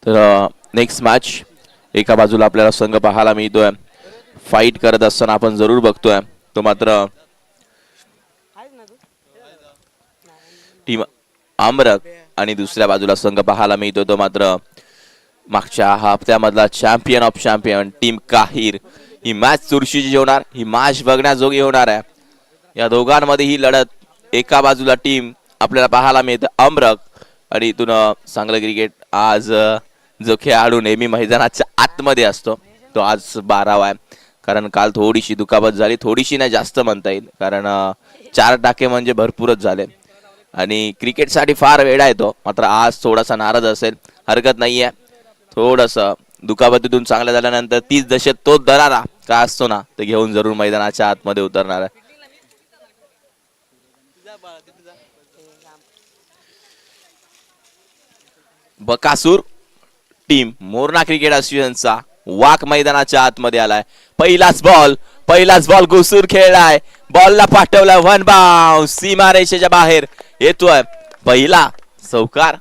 तर next match एका बाजूला आपल्याला संघ पाहायला मिळतोय फाईट करत असताना आपण जरूर बघतोय तो मात्र टीम आमरक आणि दुसऱ्या बाजूला संघ पाहायला मिळतो तो मात्र मागच्या हप्त्यामधला चॅम्पियन ऑफ चॅम्पियन टीम काहीर. ही मॅच चुरशीची होणार, ही मॅच बघण्याजोगी होणार आहे. या दोघांमध्ये ही लढत, एका बाजूला टीम आपल्याला पाहायला मिळतं अमरक आणि इथून चांगलं क्रिकेट. आज जो खेळाडू नेहमी मैदानाच्या आतमध्ये असतो तो आज 12वा आहे, कारण काल थोडीशी दुखापत झाली, थोडीशी नाही जास्त म्हणता येईल, कारण 4 टाके म्हणजे भरपूरच झाले आणि क्रिकेटसाठी फार वेळा येतो. मात्र आज थोडासा नाराज असेल, हरकत नाहीये. थोडंसं दुखापतीतून चांगलं झाल्यानंतर 30 दशेत तो दरारा का असतो ना, ते घेऊन जरूर मैदानाच्या आतमध्ये उतरणार आहे. बकासूर टीम मोरणा क्रिकेट असोसिएशनचा वाक मैदानाच्या आतमध्ये आलाय. पहिलाच बॉल घुसून खेळलाय, बॉलला पाठवलाय, वन बाउन्स, सीमारेषेच्या बाहेर येतोय पहिला चौकार.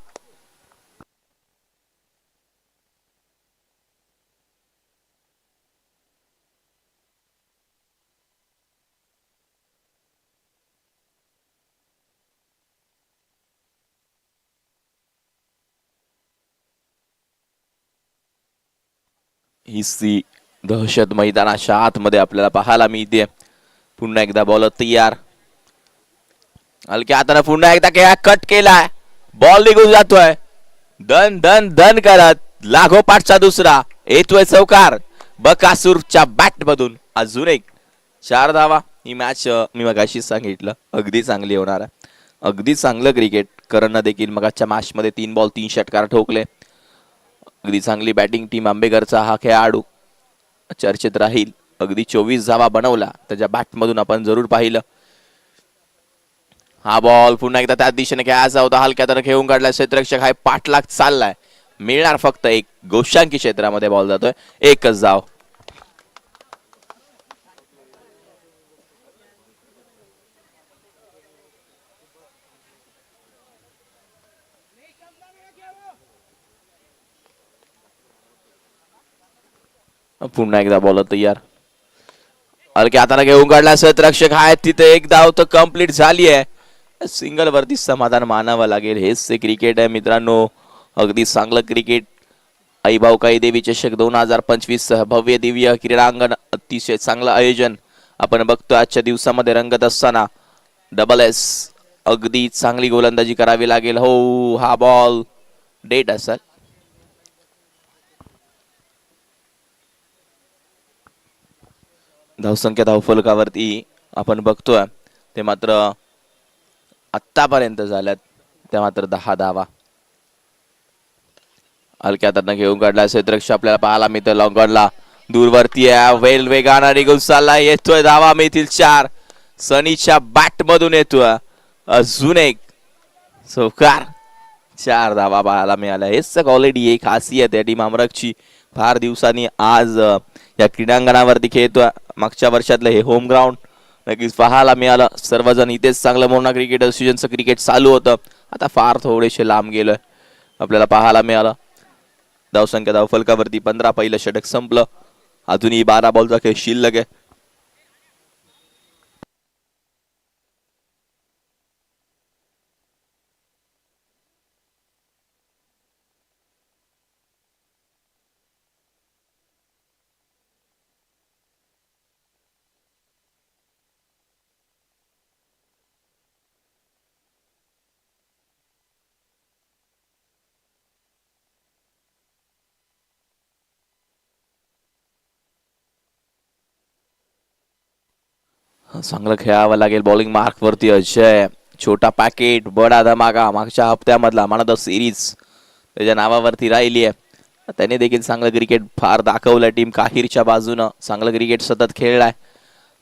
ही सी दहशत मैदानाच्या आतमध्ये आपल्याला पाहायला मिळते. पुन्हा एकदा बॉल तयार, हलक्या हाताने पुन्हा एकदा खेळा कट केलाय, बॉल निघून जातोय, दन दन दन करत लागोपाठचा दुसरा येतोय चौकार बकासूरच्या बॅट मधून. अजून एक 4 धावा. ही मॅच मी मगाशी सांगितलं अगदी चांगली होणार आहे, अगदी चांगलं क्रिकेट. करणनं देखील मगाच्या मॅच मध्ये 3 बॉल 3 षटकार ठोकले. अगदी चांगली बॅटिंग टीम आंबेकरचा हा खेळाडू चर्चेत राहील. अगदी 24 धावा बनवला त्याच्या बॅट मधून आपण जरूर पाहिलं. हा बॉल पुन्हा एकदा त्याच दिशेने खेळायचा होता, हलक्या तर खेळून काढला, क्षेत्ररक्षक हाय पाठलाग चाललाय, मिळणार फक्त एक. गोशांकी क्षेत्रामध्ये बॉल जातोय, एकच धाव. पुन्हा एकदा बॉल तयार, हलक्या हाताने घेऊन काढला, क्षेत्ररक्षक आहेत तिथे, एक धाव तर कंप्लीट झाली आहे. सिंगल वरती समाधान मानावं लागेल. हेच ते क्रिकेट आहे मित्रांनो, अगदी चांगलं क्रिकेट. आईभाऊ काही देवी चषक 2025 भव्य दिव्य क्रीडांगण, अतिशय चांगलं आयोजन आपण बघतोय आजच्या दिवसामध्ये रंगत असताना. डबल एस, अगदी चांगली गोलंदाजी करावी लागेल. हो, हा बॉल डेट असेल. धावसंख्या धावफलकावरती आपण बघतोय ते मात्र आतापर्यंत झाल्यात त्या मात्र 10 धावा. हलक्या हाताने घेऊन काढला, क्षेत्ररक्षक आपल्याला पाहायला मिळतं लॉंगॉनला, दूरवरती वेल वेगाना निघून चालला, येतोय धावा मिळतील 4. सनीच्या बॅट मधून येतोय अजून एक चौकार. 4 धावा पाहायला मिळाल्या. हेच ऑलरेडी एक खासियत आहे टीम अमरकची. फार दिवसांनी आज या क्रीडांगणावरती खेळतोय. मागच्या वर्षातलं हे होम ग्राउंड नक्कीच पाहायला मिळालं. सर्वजण इथेच चांगलं मोरणा क्रिकेट असोसिएशनचं क्रिकेट चालू होतं. आता फार थोडेसे लांब गेलोय आपल्याला पाहायला मिळालं. धावसंख्या धावफलकावरती 15, पहिलं षटक संपलं. अजूनही 12 बॉलचा खेळ शिल्लक आहे. चांगलं खेळावं लागेल. बॉलिंग मार्क वरती अजय, छोटा पॅकेट बडा धमाका, मागच्या हप्त्यामधला मन ऑफ द सिरीज त्याच्या नावावरती राहिली आहे. त्याने देखील चांगलं क्रिकेट फार दाखवलं. टीम काहीरच्या बाजूनं चांगलं क्रिकेट सतत खेळलाय.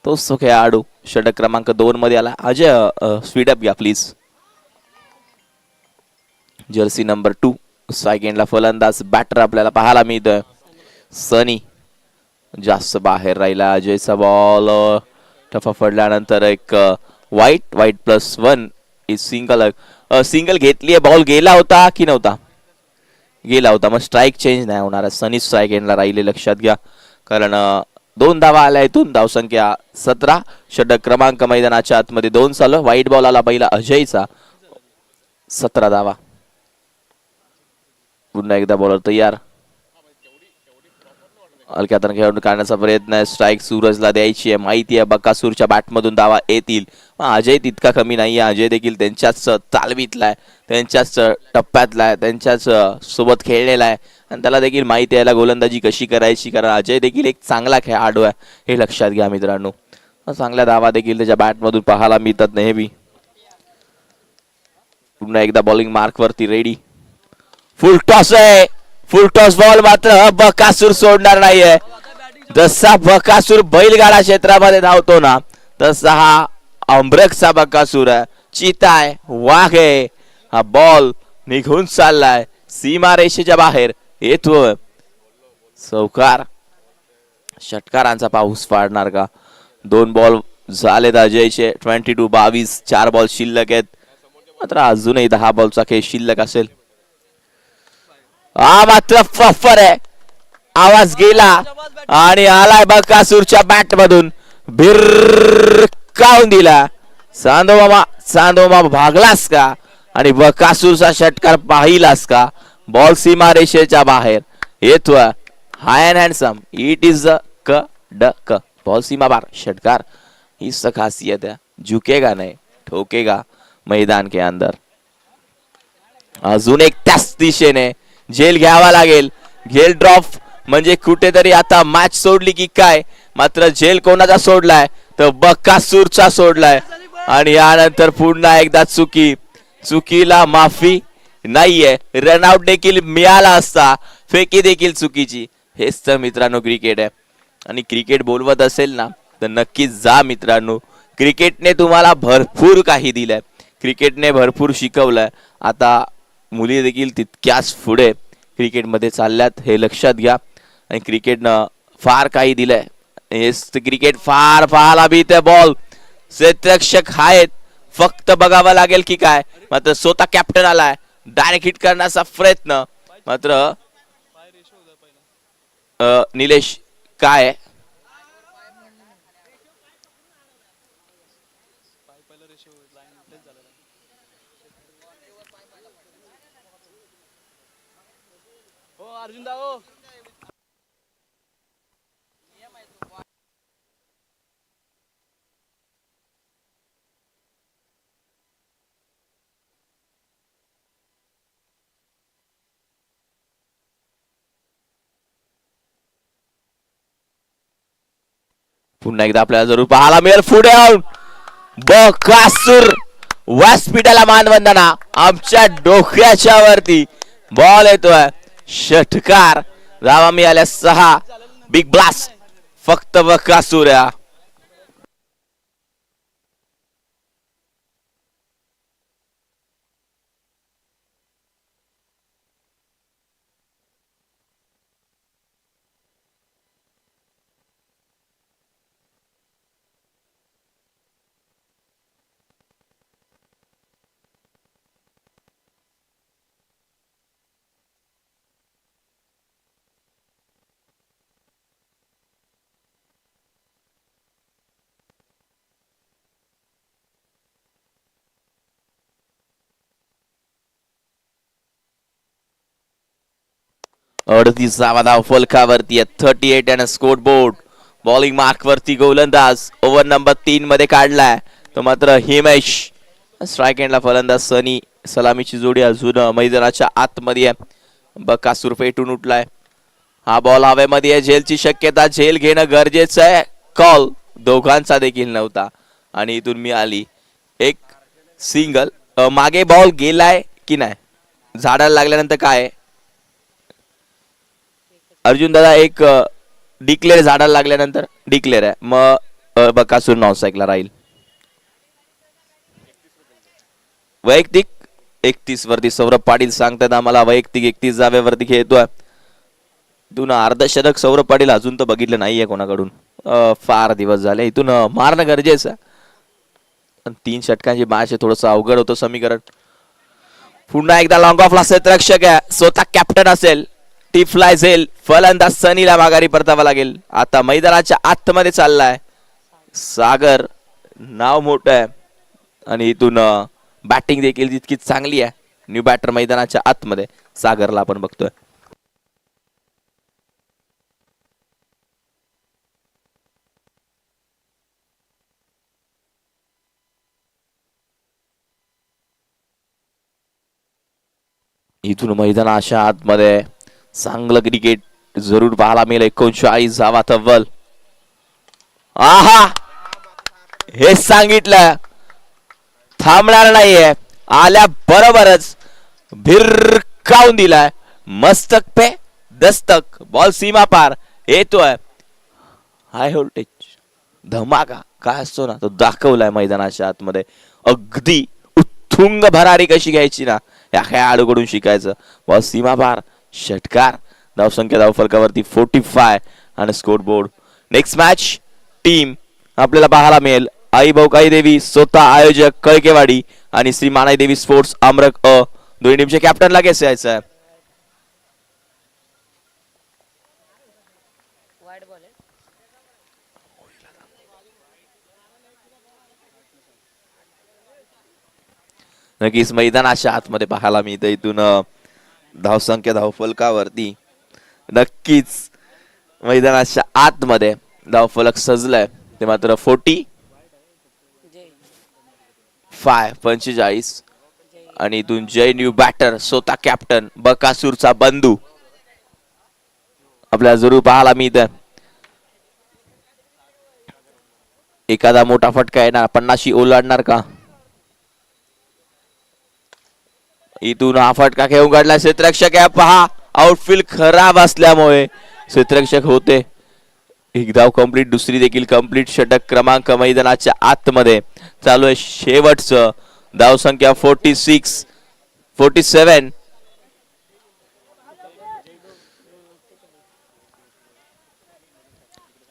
तोच तो खेळाडू षटक क्रमांक 2 मध्ये आला. अजय स्पीडअप घ्या प्लीज. जर्सी नंबर 2 सेकंडला फलंदाज बॅटर आपल्याला पाहायला मिळतोय सनी. जास्त बाहेर राहिला अजयचा बॉल, टफा पडल्यानंतर एक वाईट +1 सिंगल घेतली आहे. बॉल गेला होता की नव्हता? गेला होता. मग स्ट्राईक चेंज नाही होणार, सनी स्ट्राईक एंडला राहिले, लक्षात घ्या. कारण 2 धावा आल्या इथून, धावसंख्या 17. षटक क्रमांक मैदानाच्या आतमध्ये 2 चालू. व्हाईट बॉल आला पहिला अजयचा, 17 धावा. पुन्हा एकदा बॉलर तयार, हलक्या हाताने खेळून काढण्याचा प्रयत्न आहे. स्ट्राईक सूरजला द्यायची आहे, माहिती आहे बकासूरच्या बॅटमधून धावा येतील. अजय तितका कमी नाहीये, अजय देखील त्यांच्याच तालमीतला आहे, त्यांच्याच टप्प्यातला आहे, त्यांच्याच सोबत खेळलेला आहे आणि त्याला देखील माहिती आहे गोलंदाजी कशी करायची. कारण अजय देखील एक चांगला खेळाडू आहे, हे लक्षात घ्या मित्रांनो. चांगल्या धावा देखील त्याच्या बॅटमधून पाहायला मिळतात नेहमी. पुन्हा एकदा बॉलिंग मार्क वरती रेडी. फुल टॉस आहे, फुल टॉस बॉल मात्र बकासूर सोडणार नाहीये. जसा बकासूर बैलगाडा क्षेत्रामध्ये धावतो ना, तसा हा अमृतचा बकासूर आहे, चिता आहे, वाघ आहे. हा बॉल निघून चाललाय, सीमारेषेच्या बाहेर येतोय. चौकार, षटकारांचा पाऊस पाडणार का? 2 बॉल झालेत अजयचे, 22-22. 4 बॉल शिल्लक आहेत, मात्र अजूनही 10 बॉलचा खेळ शिल्लक असेल. हा मात्र फफर आहे, आवाज गेला आणि आलाय बकासूरच्या बॅट मधून, भिरकावून दिला. चांदोमा भागलास का? आणि बकासूरचा षटकार पाहिलास का? बॉल सीमा रेषेच्या बाहेर येतोय. हाय अँड हँडसम, इट इज क ड क, बॉल सीमा बार. षटकार ही खासियत है, झुकेगा नहीं, ठोकेगा मैदान के अंदर. अजून एक त्याच दिशेने झेल घ्यावा लागेल. झेल ड्रॉप म्हणजे कुठेतरी आता मॅच सोडली की काय? मात्र झेल कोणाचा सोडलाय तर बकासूरचा सोडलाय. आणि यानंतर पुन्हा एकदा चुकीला माफी नाहीये. रनआउट देखील मिळाला असता, फेकी देखील चुकीची. हेच तर मित्रांनो क्रिकेट आहे. आणि क्रिकेट बोलवत असेल ना तर नक्कीच जा मित्रांनो. क्रिकेटने तुम्हाला भरपूर काही दिलंय, क्रिकेटने भरपूर शिकवलंय. आता मुली देखील तितक्याच पुढे क्रिकेटमध्ये चालल्यात, हे लक्षात घ्या. आणि क्रिकेटनं फार काही दिलंय. हेच क्रिकेट फार पाहायला मिळते. बॉल क्षेत्ररक्षक आहेत, फक्त बघावं लागेल की काय. मात्र स्वतः कॅप्टन आलाय, डायरेक्ट हिट करण्याचा प्रयत्न. मात्र निलेश काय पुन्हा एकदा आपल्याला जरूर पाहायला मिळेल. पुढे आऊट, बकासूर व्यासपीठाला मानवंदना. आमच्या डोक्याच्या वरती बॉल येतोय, षटकार. धावा मिळाल्या 6. बिग ब्लास्ट फक्त बकासूर या. अडतीसावा धाव फलकावरती आहे. 38 आणि स्कोर बोर्ड. बॉलिंग मार्क वरती गोलंदाज ओव्हर नंबर 3 मध्ये काढलाय तो मात्र हिमेश. स्ट्राईक एंडला फलंदाज सनी. सलामीची जोडी अजून मैदानाच्या आतमध्ये आहे. बकासूर पेटून उठलाय. हा बॉल हवेमध्ये आहे, झेलची शक्यता, झेल घेणं गरजेचं आहे. कॉल दोघांचा देखील नव्हता आणि इथून मिळाली एक सिंगल. मागे बॉल गेलाय की नाही, झाडाला लागल्यानंतर काय अर्जुन दादा, एक डिक्लेअर झाडाला लागल्यानंतर डिक्लेअर आहे, मग बकासूर नॉनस्ट्राईकला राहील. वैयक्तिक 31 वरती सौरभ पाटील सांगतात आम्हाला, वैयक्तिक 31 जावेवरती खेळतोय. इथून अर्धशतक सौरभ पाटील अजून तर बघितलं नाहीये कोणाकडून, फार दिवस झाले. इथून मारणं गरजेचं आहे. 3 षटकांची मॅच आहे, थोडस अवघड होतं समीकरण. पुन्हा एकदा लॉंग ऑफला क्षेत्ररक्षक आहे, स्वतः कॅप्टन असेल. टी फ्लाय झेल, फलंदाज सनीला माघारी परतावा लागेल. आता मैदानाच्या आतमध्ये चाललाय सागर, नाव मोठं आहे आणि इथून बॅटिंग देखील तितकीच चांगली आहे. न्यू बॅटर मैदानाच्या आतमध्ये सागरला आपण बघतोय. इथून मैदानाच्या आतमध्ये चांगलं क्रिकेट जरूर पाहायला मिळेल. 39 धावा तब्बल. आहा, हे सांगितलं थांबणार नाहीये. आल्या बरोबरच भिरकावून दिलाय. मस्तक पे दस्तक, बॉल सीमा पार येतोय. हाय व्होल्टेज धमाका काय असतो ना, तो दाखवलाय मैदानाच्या आतमध्ये. अगदी उत्तुंग भरारी कशी घ्यायची ना, या खेळाडूकडून शिकायचं. बॉल सीमा पार, षटकार. धावसंख्या धावफलकावरती 45 आणि score board. Next match team आपल्याला पाहायला मिळेल आई भाऊकाई देवी स्वतः आयोजक कळकेवाडी आणि श्री मानाई देवी स्पोर्ट्स अमरक अ. दोन्ही टीमचे कॅप्टन लगेच यायचं आहे. नक्कीच मैदानाच्या आतमध्ये पाहायला मिळतं. इथून धावसंख्या धावफलकावरती नक्कीच मैदानाच्या आतमध्ये धावफलक सजलाय ते मात्र 45 आणि इथून जय न्यू बॅटर स्वतः कॅप्टन बकासूरचा बंधू आपल्याला जरूर पाहायला मिळत. एखादा मोठा फटका येणार, 50 ओलांडणार का? इथून हा फटका खेळून काढला. क्षेत्ररक्षक आहे पहा, आउटफील्ड खराब असल्यामुळे क्षेत्ररक्षक होते. एक धाव कंप्लीट, दुसरी देखील कंप्लीट. षटक क्रमांक मैदानाच्या आतमध्ये चालू आहे. शेवटचं धावसंख्या 47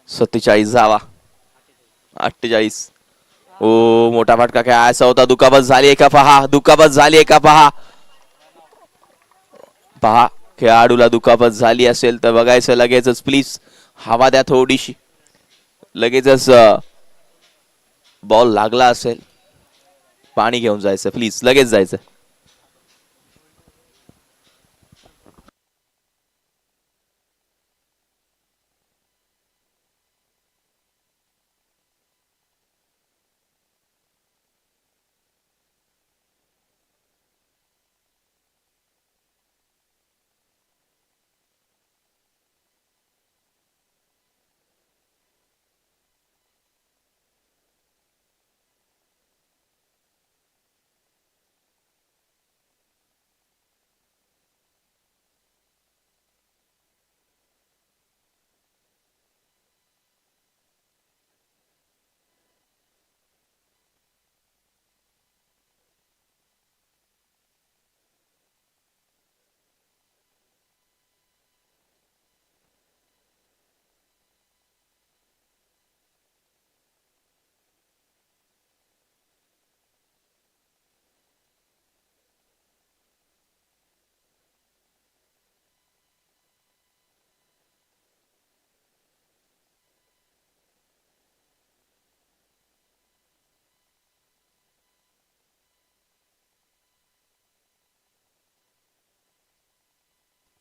47 धावा 48. ओ मोठा फटका खेळायचा होता. दुखापत झाली का पहा, दुखापत झाली का पहा. पहा खेळाडूला दुखापत झाली असेल तर बघायचं लगेचच. प्लीज हवा द्या थोडीशी. लगेचच बॉल लागला असेल, पाणी घेऊन जायचं प्लीज, लगेच जायचं.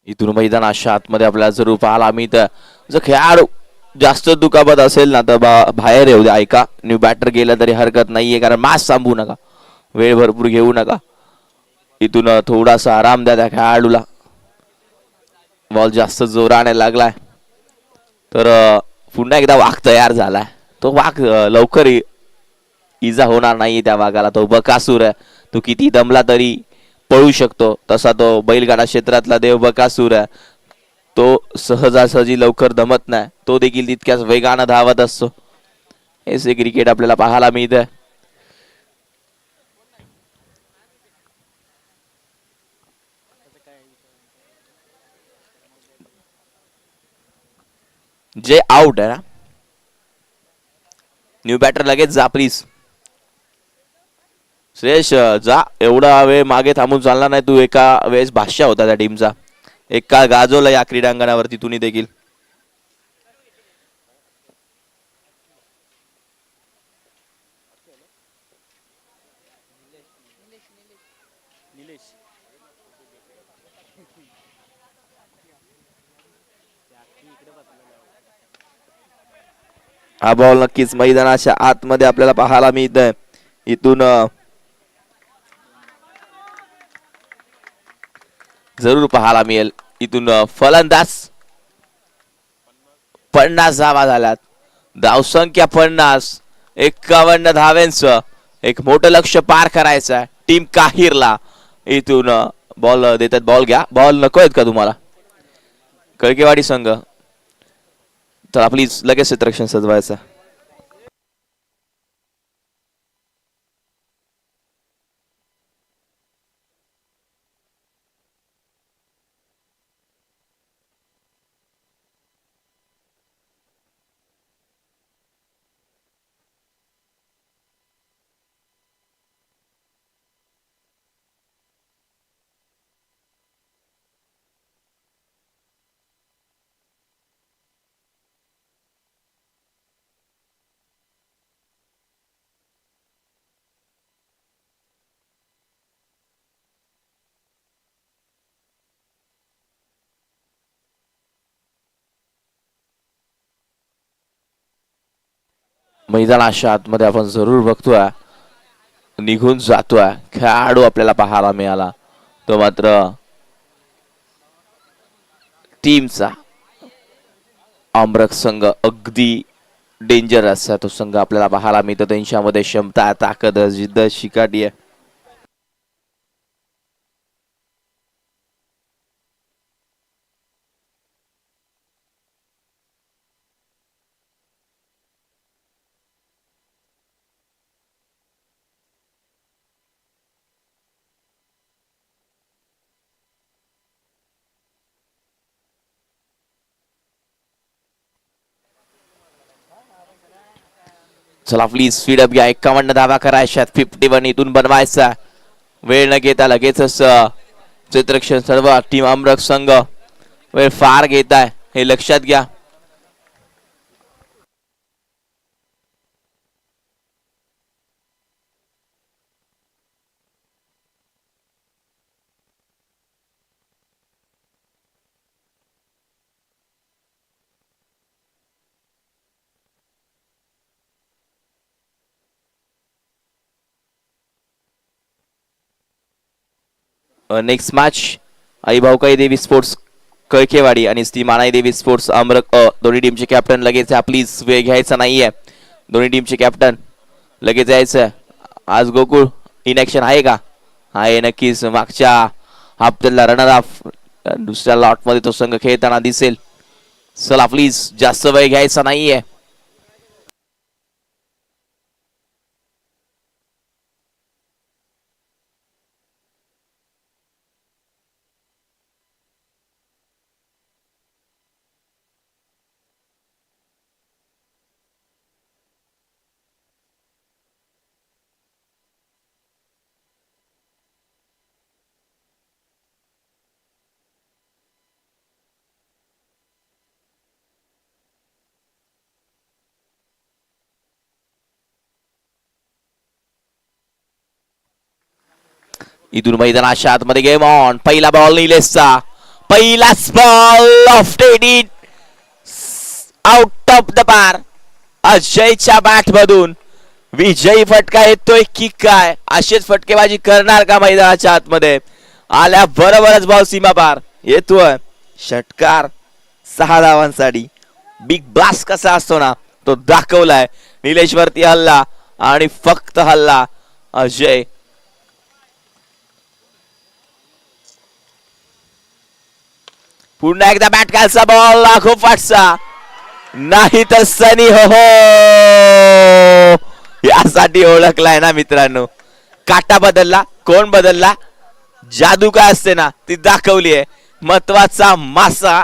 इथून मैदानाच्या आतमध्ये आपल्याला जरूर पाहायला मिळतं. जर खेळाडू जास्त दुखापत असेल ना तर बाहेर येऊ द्या. ऐका, न्यू बॅटर गेला तरी हरकत नाहीये, कारण मॅच थांबवू नका, वेळ भरपूर घेऊ नका. इथून थोडासा आराम द्या त्या खेळाडूला. बॉल जास्त जोराने लागलाय तर पुन्हा एकदा वाघ तयार झालाय. तो वाघ लवकर इजा होणार नाही त्या वाघाला. तो बकासूर आहे, तो किती दमला तरी पळू शकतो. तसा तो बैलगाडा क्षेत्रातला देव बकासूर आहे. तो सहजासहजी लवकर दमत नाही, तो देखील तितक्याच वेगानं धावत असतो. हे क्रिकेट आपल्याला पाहायला मिळतं. जे आउट आहे ना, न्यू बॅटर लगेच जा प्लीज. श्रेयश जा, एवढा वेळ मागे थांबून चालणार नाही. तू एका वेळेस भाष्य होता त्या टीमचा, एक काळ गाजवला या क्रीडांगणावरती तुम्ही देखील. हा बॉल नक्कीच मैदानाच्या आतमध्ये आपल्याला पाहायला मिळतंय. इथून जरूर पाहायला मिळेल. इथून फलंदाज 50 धावा झाल्यात, धावसंख्या 50, 51 धाव्यांचं एक मोठं लक्ष पार करायचं आहे टीम काहीरला. इथून बॉल देतात. बॉल घ्या. बॉल नको आहेत का तुम्हाला कळकेवाडी संघ? तर प्लीज लगेच क्षेत्ररक्षण सजवायचं. मैदानाच्या आतमध्ये आपण जरूर बघतोय, निघून जातोय खेळाडू आपल्याला पाहायला मिळाला. तो मात्र टीमचा आमरक संघ अगदी डेंजर असा तो संघ आपल्याला पाहायला मिळतो. त्यांच्यामध्ये क्षमता, ताकद, जिद्द, शिकाटी आहे. चला प्लीज स्पीड अप घ्या. 51 धावा करायच्या, 51 इथून बनवायचा. वेळ न घेता लगेचच क्षेत्ररक्षण सर्व टीम आमरक संघ वेळ फार घेत आहे हे लक्षात घ्या. नेक्स्ट मॅच आई भाऊकाई देवी स्पोर्ट्स कळकेवाडी आणि श्री मानाई देवी स्पोर्ट्स अमरक दोन्ही टीमचे कॅप्टन लगेच या. प्लीज वेळ घ्यायचा नाहीये. दोन्ही टीमचे कॅप्टन लगेच यायचं. आज गोकुळ इन ऍक्शन आहे का? आहे नक्कीच. मागच्या हप्त्याला रनर अप दुसऱ्या लॉट मध्ये तो संघ खेळताना दिसेल. चला प्लीज जास्त वेळ घ्यायचा नाहीये. इथून मैदानाच्या आतमध्ये गेम ऑन. पहिला बॉल निलेशचा, पहिलाच बॉल ऑफ डेट आउट ऑफ द पार. अजयच्या बॅट मधून विजयी फटका येतोय की काय? अशीच फटकेबाजी करणार का मैदानाच्या आतमध्ये? आल्या बरोबरच बॉल सीमा पार येतोय. षटकार 6 धावांसाठी. बिग ब्लास्ट कसा असतो ना तो दाखवलाय. निलेश वरती हल्ला आणि फक्त हल्ला. अजय पुन्हा एकदा बॅट खालचा बॉल लाखो फाटसा नाही तर सनी हो यासाठी ओळखलाय ना मित्रांनो. काटा बदलला, कोण बदलला, जादू काय असते ना ती दाखवली आहे. महत्वाचा मासा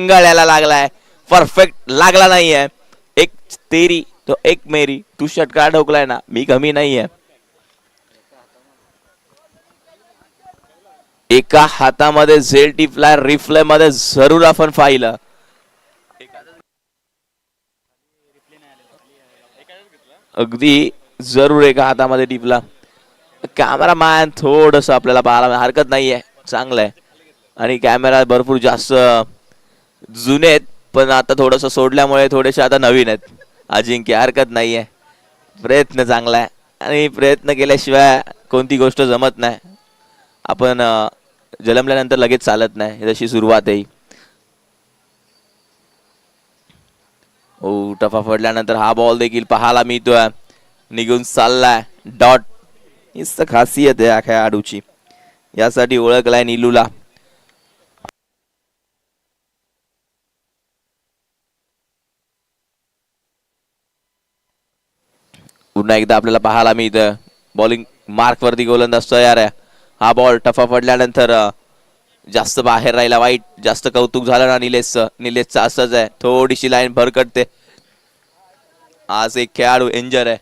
गळ्याला लागलाय. परफेक्ट लागला नाहीये. एक तेरी तो एक मेरी. तू षटकार ठोकलाय ना, मी कमी नाहीये. एका हातामध्ये झेल टिपलाय, रिफ्ले मध्ये जरूर आपण पाहिलं. अगदी जरूर एका हातामध्ये टिपला. कॅमेरामॅन थोडस आपल्याला पाहायला हरकत नाहीये, चांगलं आहे. आणि कॅमेरा भरपूर जास्त जुने आहेत, पण आता थोडस सोडल्यामुळे थोडेसे आता नवीन आहेत. अजिंक्य हरकत नाहीये, प्रयत्न चांगला आहे. आणि प्रयत्न केल्याशिवाय कोणती गोष्ट जमत नाही. आपण जन्मल्यानंतर लगेच चालत नाही, जशी सुरुवात आहे. ओ टफा पडल्यानंतर हा बॉल देखील पाहायला मिळतोय, निघून चाललाय. डॉट हीच तर खासियत आहे या खेळाडूची, यासाठी ओळखलाय नीलूला. पुन्हा एकदा आपल्याला पाहायला मिळतं बॉलिंग मार्क वरती गोलंदाज तयार आहे. हा बॉल टफा पडल्यानंतर जास्त बाहेर राहिला, वाईट. जास्त कौतुक झालं ना निलेशचं असंच आहे, थोडीशी लाईन भरकटते. आज एक खेळाडू इंजर आहे,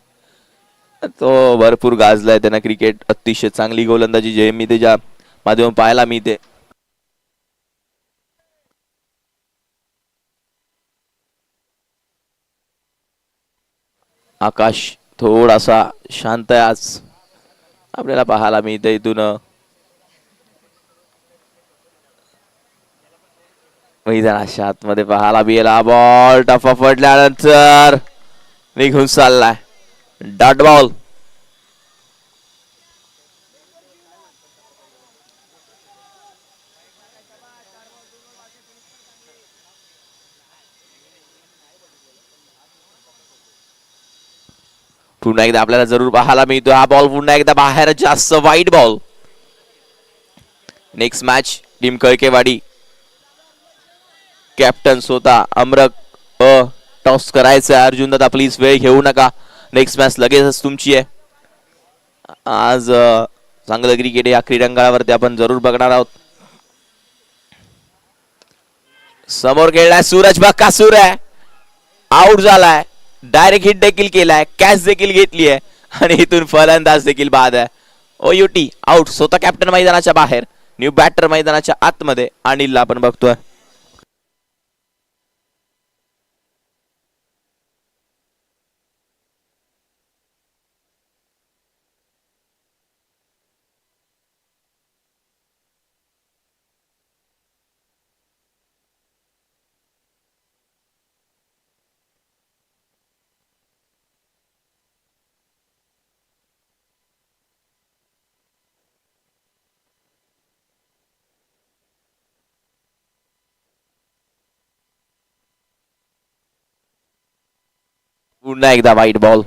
तो भरपूर गाजलाय. त्यांना क्रिकेट अतिशय चांगली गोलंदाजी जे मी त्याच्या माध्यमातून पाहायला मिळते. आकाश थोडासा शांत आहे आज, आपल्याला पाहायला मिळते इथून. मैदानाच्या आतमध्ये पाहायला मिळेल बॉल टफा पडल्यानंतर निघून चाललाय. Dot ball. पुन्हा एकदा आपल्याला जरूर पाहायला मिळतो हा बॉल पुन्हा एकदा बाहेर, जास्त वाईट ball. Next match team Kalkewadi. Captain स्वतः अमरक टॉस करायचं आहे. अर्जुन दादा प्लीज वेळ घेऊ नका, नेक्स्ट मॅच लगेचच तुमची आहे. आज चांगलं क्रिकेट या क्रीडांगणावरती आपण जरूर बघणार आहोत. समोर खेळलाय सूरज बक्कासूर आहे, आउट झालाय. डायरेक्ट हिट देखील केलाय, कॅच देखील घेतली आहे आणि इथून फलंदाज देखील बाद आहे. ओयुटी आउट. स्वतः कॅप्टन मैदानाच्या बाहेर, न्यू बॅटर मैदानाच्या आतमध्ये अनिलला आपण बघतोय. पुन्हा एकदा वाईट बॉल.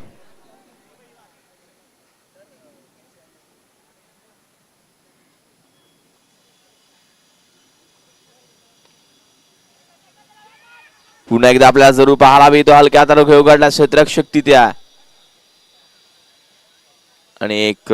पुन्हा एकदा आपल्याला जरूर पाहायला मिळतो हलक्या हाताने खेळ उघडला क्षेत्ररक्षक तिथे आहे. आणि एक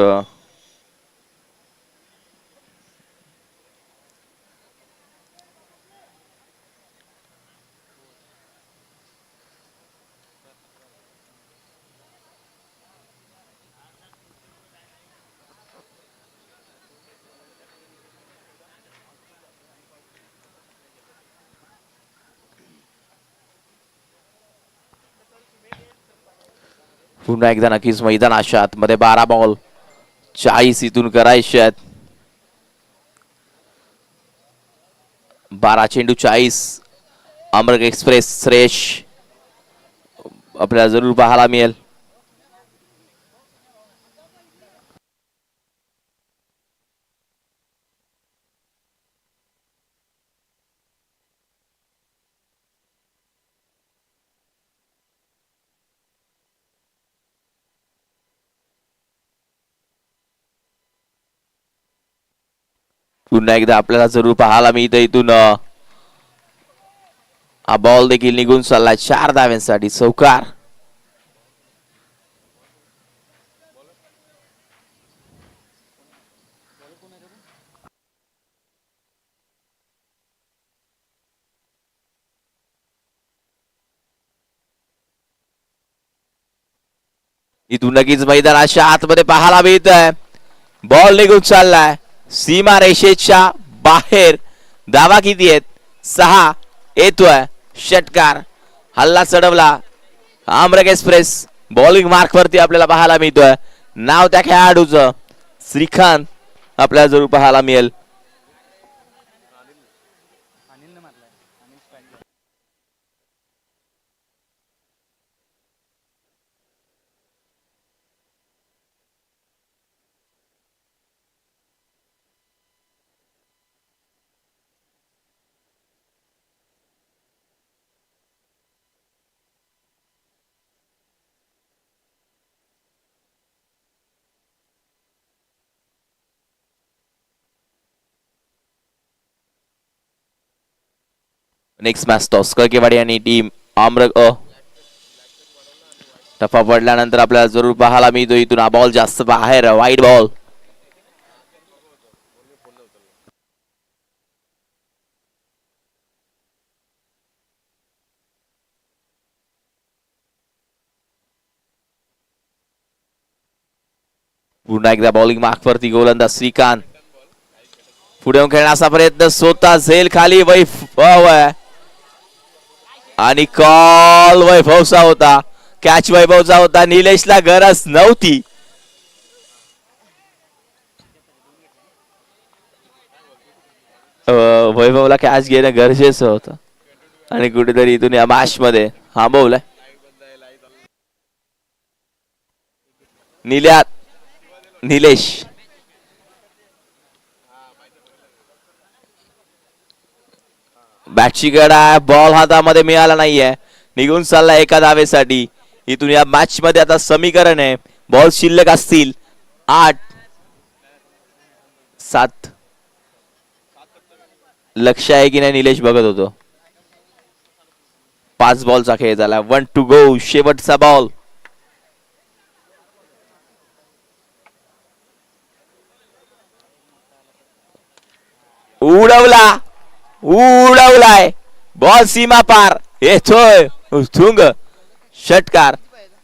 पुन्हा एकदा नक्कीच मैदानाच्या आतमध्ये 12 बॉल 40 इथून करायचे आहेत. 12 चेंडू 40. अमरक एक्सप्रेस श्रेष आपल्याला जरूर पाहायला मिळेल. पुन्हा एकदा आपल्याला जरूर पाहायला मिळतं इथून हा बॉल देखील निघून चाललाय. 4 धाव्यांसाठी चौकार. इथून नक्कीच मैदानाच्या आतमध्ये पाहायला मिळत आहे बॉल निघून चाललाय. सीमा रेषेच्या बाहेर. धावा किती आहेत? 6. येतोय षटकार. हल्ला चढवला. आमरग एक्सप्रेस बॉलिंग मार्क वरती आपल्याला पाहायला मिळतोय. नाव त्या खेळाडूचं श्रीकांत आपल्याला जरूर पाहायला मिळेल. नेक्स्ट मॅच टॉस कळकेवाडी आणि टीम आमरग टप्पा पडल्यानंतर आपल्याला जरूर पाहायला मिळतो इथून हा बॉल जास्त बाहेर. Wide ball. पुन्हा एकदा बॉलिंग मार्क वरती गोलंदाज श्रीकांत. पुढे खेळण्याचा प्रयत्न स्वतः झेल खाली. वैभव आणि कॉल वैभवचा होता. कॅच वैभवचा होता. निलेशला गरज नव्हती. वैभवला कॅच घेणं गरजेचं होतं आणि कुठेतरी इथून या मॅच मध्ये थांबवलंय. निलेश बॅटची गडा. बॉल हातामध्ये मिळाला नाहीये. निघून चालला एका धावेसाठी. इथून या मॅच मध्ये आता समीकरण आहे. बॉल शिल्लक असतील 8. 7. लक्ष आहे की नाही निलेश बघत होतो. 5 बॉलचा खेळ झाला. 1 टू गो. शेवटचा बॉल. उडवलाय बॉल सीमा पार. येतोय थुंग षटकार.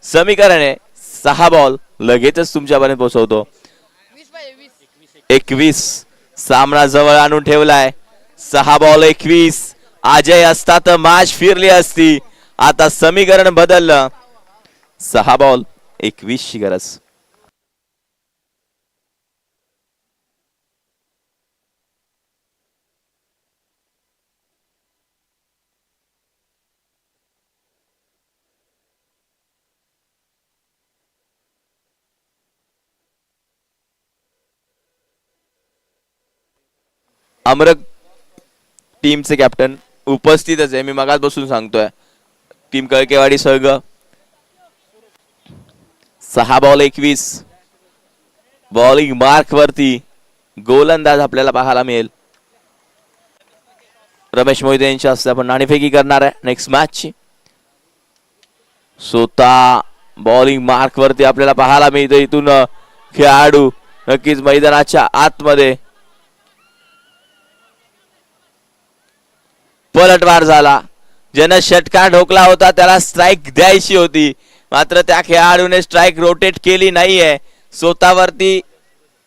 समीकरण आहे 6 बॉल. लगेचच तुमच्यापर्यंत पोहोचवतो. 21 सामना जवळ आणून ठेवलाय. 6 बॉल 21. अजय असता तर मॅच फिरली असती. आता समीकरण बदललं. 6 बॉल 21 ची गरज. अमरक टीमचे कॅप्टन उपस्थितच आहे. मी मगाच बसून सांगतोय. टीम कळकेवाडी संघ 6 बॉल 21. बॉलिंग मार्क वरती गोलंदाज आपल्याला पाहायला मिळेल. रमेश मोहिते यांच्या हस्ते आपण नाणेफेकी करणार आहे नेक्स्ट मॅच ची. स्वतः बॉलिंग मार्क वरती आपल्याला पाहायला मिळतं. इथून खेळाडू नक्कीच मैदानाच्या आतमध्ये. पलटवार झाला. ज्यानं षटकार ठोकला होता त्याला स्ट्राईक द्यायची होती. मात्र त्या खेळाडूने स्ट्राईक रोटेट केली नाहीये. स्वतःवरती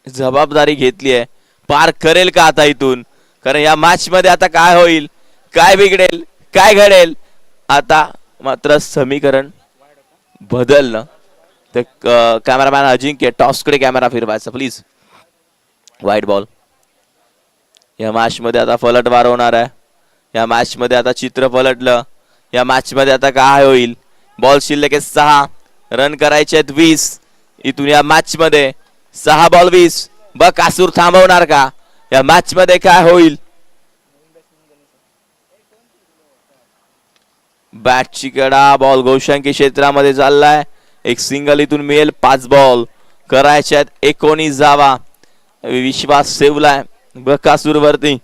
जबाबदारी घेतली आहे. पार करेल का आता इथून? कारण या मॅच मध्ये आता काय होईल, काय बिघडेल, काय घडेल. आता मात्र समीकरण बदललं. तर कॅमेरामॅन अजिंक्य टॉसकडे कॅमेरा फिरवायचा प्लीज. वाईट बॉल. या मॅच मध्ये आता पलटवार होणार आहे. या मॅच मध्ये आता चित्र पलटलं. या मॅच मध्ये आता काय होईल? बॉल शिल्लक 6. रन करायचे 20. इथून या मॅच मध्ये 6 बॉल 20. बकासूर थांबवणार का? या मॅच मध्ये काय होईल? बॅटची कडा. बॉल गोशांकी क्षेत्रामध्ये चाललाय. एक सिंगल इथून मिळेल. 5 बॉल करायच्यात 19 धावा. विश्वास ठेवलाय बकासूर वरती.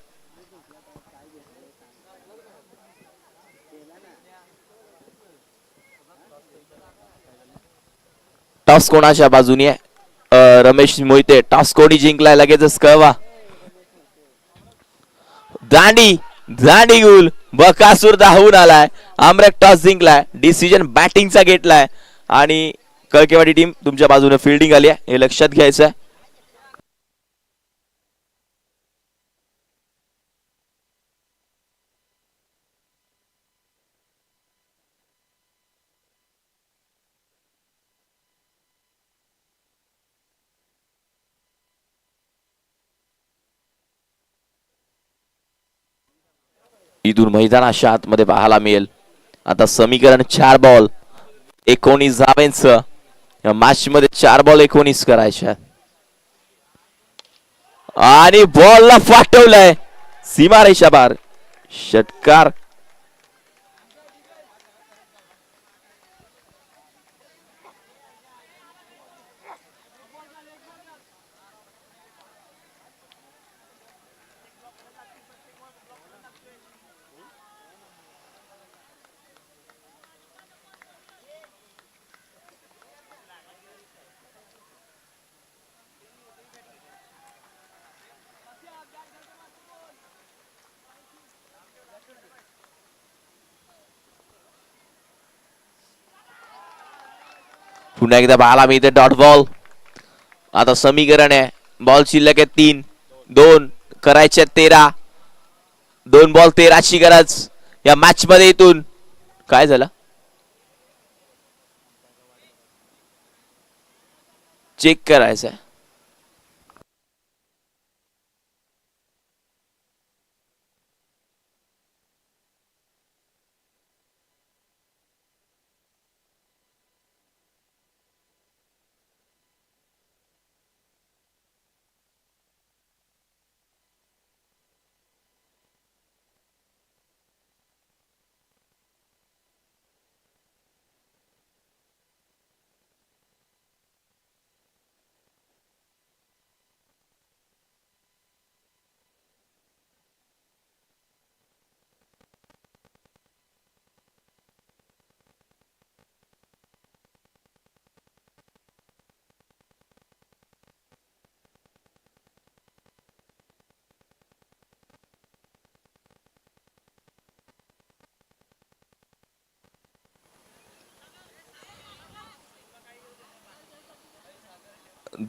टॉस कोणाच्या बाजूने आहे? रमेश मोहिते. टॉस कोणी जिंकलाय लगेचच कळवा. दांडी गुल. बकासूर धावून आलाय. आमरक टॉस जिंकलाय. डिसिजन बॅटिंगचा घेतलाय आणि कळकेवाडी टीम तुमच्या बाजूने फिल्डिंग आली आहे हे लक्षात घ्यायचं आहे. इथून मैदानाच्या आतमध्ये पाहायला मिळेल. आता समीकरण 4 बॉल 19 धावांचं. या मॅच मध्ये 4 बॉल 19 करायच्या आणि बॉलला फाटवलंय सीमारेषा बार. षटकार. पुन्हा एकदा पाहायला मिळते डॉट बॉल. आता समीकरण आहे बॉल शिल्लक आहे 3. 2 करायचे 13. 2 बॉल 13 ची गरज या मॅच मध्ये. इथून काय झालं चेक करायचं आहे.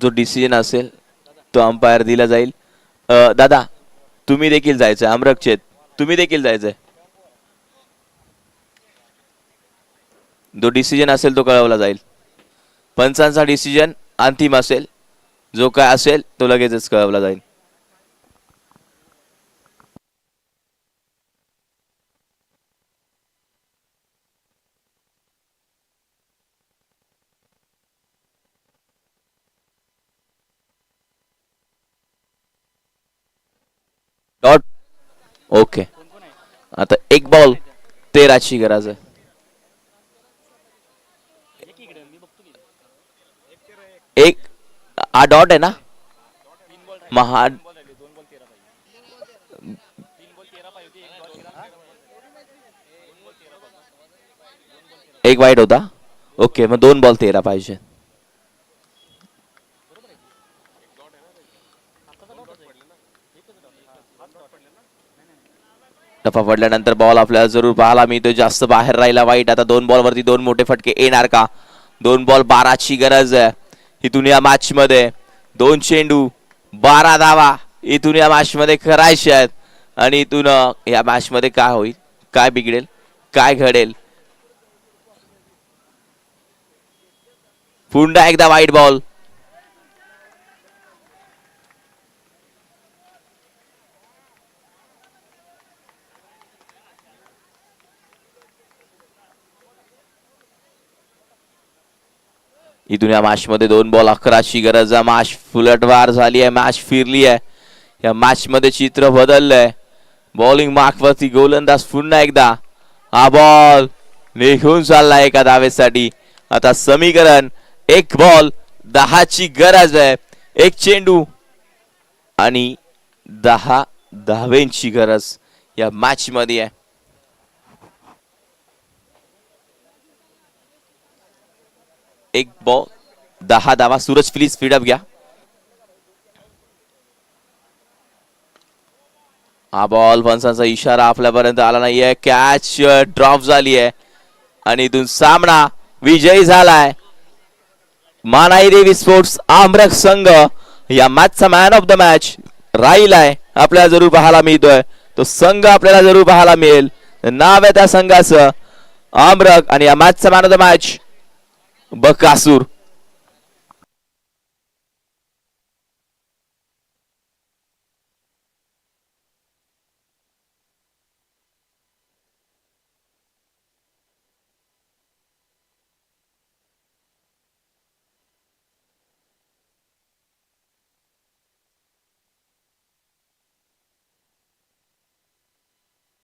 जो डिसिजन असेल तो अंपायर दिला जाईल. दादा तुम्ही देखील जायचंय. अमरक्षेत तुम्ही देखील जायचंय. जो डिसिजन असेल तो कळवला जाईल. पंचांचा डिसिजन अंतिम असेल. जो काय असेल तो लगेचच कळवला जाईल. डॉट. ओके. आता 1 बॉल 13 ची गरज आहे. एक हा डॉट आहे ना महा. एक वाईट होता. ओके मग 2 बॉल 13 पाहिजे. टप्पा पडल्यानंतर बॉल आपल्याला जरूर पाहायला मिळतो. जास्त बाहेर राहिला वाईट. आता 2 बॉल वरती 2 मोठे फटके येणार का. 2 बॉल 12 ची गरज आहे इथून या मॅच मध्ये. 2 चेंडू 12 धावा इथून या मॅच मध्ये करायचे आहेत. आणि इथून या मॅच मध्ये काय होईल, काय बिघडेल, काय घडेल. पुन्हा एकदा वाईट बॉल. इथून या मॅच मध्ये 2 बॉल 11 ची गरज आहे. मॅच फुलटवार झाली आहे. मॅच फिरली आहे. या मॅच मध्ये चित्र बदललंय. बॉलिंग मार्क वरती गोलंदाज पुन्हा एकदा. हा बॉल निघून चालला एका धावेसाठी. आता समीकरण 1 बॉल 10 ची गरज आहे. 1 चेंडू आणि 10 धावेंची गरज या मॅच मध्ये आहे. एक बॉल 10 धावा. सूरज प्लीज स्पीड अप घ्या. हा बॉल पंचांचा इशारा आपल्यापर्यंत आला नाहीये. कॅच ड्रॉप झाली आहे आणि इथून सामना विजयी झालाय. मानाई देवी स्पोर्ट्स आमरक संघ या मॅचचा मॅन ऑफ द मॅच राहिलाय. आपल्याला जरूर पाहायला मिळतोय. तो संघ आपल्याला जरूर पाहायला मिळेल. नाव आहे त्या संघाचं आमरक. आणि या मॅचचा man of the match Bakasur.